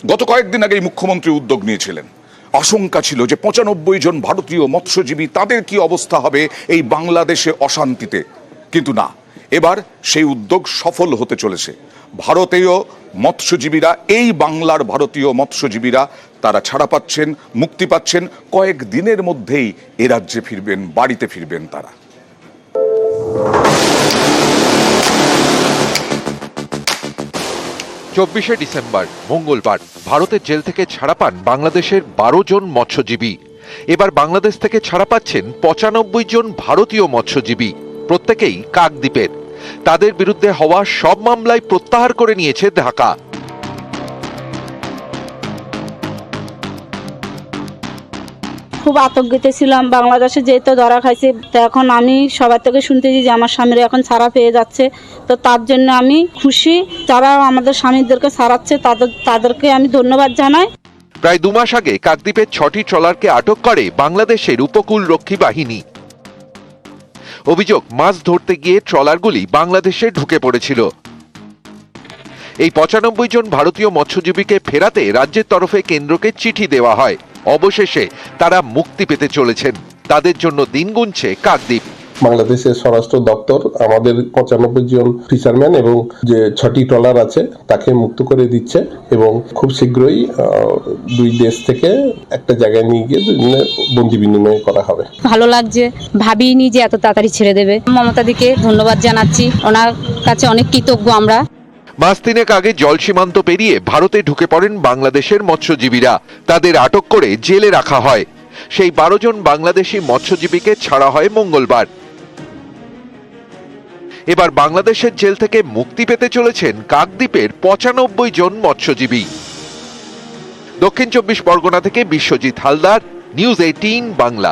গত কয়েকদিন আগেই মুখ্যমন্ত্রী উদ্যোগ নিয়েছিলেন। আশঙ্কা ছিল যে ৯৫ জন ভারতীয় মৎস্যজীবী, তাদের কি অবস্থা হবে এই বাংলাদেশে অশান্তিতে। কিন্তু না, এবার সেই উদ্যোগ সফল হতে চলেছে। ভারতীয় মৎস্যজীবীরা, এই বাংলার ভারতীয় মৎস্যজীবীরা তারা ছাড়া পাচ্ছেন, মুক্তি পাচ্ছেন। কয়েক দিনের মধ্যেই এ রাজ্যে ফিরবেন, বাড়িতে ফিরবেন তারা। ২৪শে ডিসেম্বর মঙ্গলবার ভারতের জেল থেকে ছাড়া পান বাংলাদেশের ১২ জন মৎস্যজীবী। এবার বাংলাদেশ থেকে ছাড়া পাচ্ছেন ৯৫ জন ভারতীয় মৎস্যজীবী, প্রত্যেকেই কাকদ্বীপের। তাদের বিরুদ্ধে হওয়া সব মামলাই প্রত্যাহার করে নিয়েছে ঢাকা। খুব আতঙ্কিত ছিলাম, বাংলাদেশে যেহেতু ধরা খাইছে। তো এখন আমি সবার থেকে শুনতেছি যে আমার স্বামীর এখন ছাড়া পেয়ে যাচ্ছে। তো তার জন্য আমি খুশি, যারা আমাদের স্বামীদেরকে ছাড়াচ্ছে তাদেরকে আমি ধন্যবাদ জানাই। প্রায় ২ মাস আগে কাকদ্বীপের ৬টি ট্রলারকে আটক করে বাংলাদেশের উপকূল রক্ষী বাহিনী। অভিযোগ, মাছ ধরতে গিয়ে ট্রলারগুলি বাংলাদেশে ঢুকে পড়েছিল। এই ৯৫ জন ভারতীয় মৎস্যজীবীকে ফেরাতে রাজ্যের তরফে কেন্দ্রকে চিঠি দেওয়া হয়। অবশেষে তারা মুক্তি পেতে চলেছেন। তাদের জন্য দিন গুনছে কাকদ্বীপ। বাংলাদেশের স্বরাষ্ট্র দপ্তর আমাদের ৯৫ জন ফিশারম্যান এবং যে ৬টি ট্রলার আছে তাকে মুক্ত করে দিচ্ছে এবং খুব শীঘ্রই ২ দেশ থেকে একটা জায়গায় নিয়ে গিয়ে বন্দি বিনিময় করা হবে। ভালো লাগছে, ভাবিনি যে এত তাড়াতাড়ি ছেড়ে দেবে। মমতাদিকে ধন্যবাদ জানাচ্ছি, ওনার কাছে অনেক কৃতজ্ঞ আমরা। মাস ৩ আগে জল সীমান্ত পেরিয়ে ভারতে ঢুকে পড়েন বাংলাদেশের মৎস্যজীবীরা। তাদের আটক করে জেলে রাখা হয়। সেই ১২ জন বাংলাদেশি মৎস্যজীবীকে ছাড়া হয় মঙ্গলবার। এবার বাংলাদেশের জেল থেকে মুক্তি পেতে চলেছেন কাকদ্বীপের ৯৫ জন মৎস্যজীবী। দক্ষিণ ২৪ পরগনা থেকে বিশ্বজিৎ হালদার, নিউজ ১৮ বাংলা।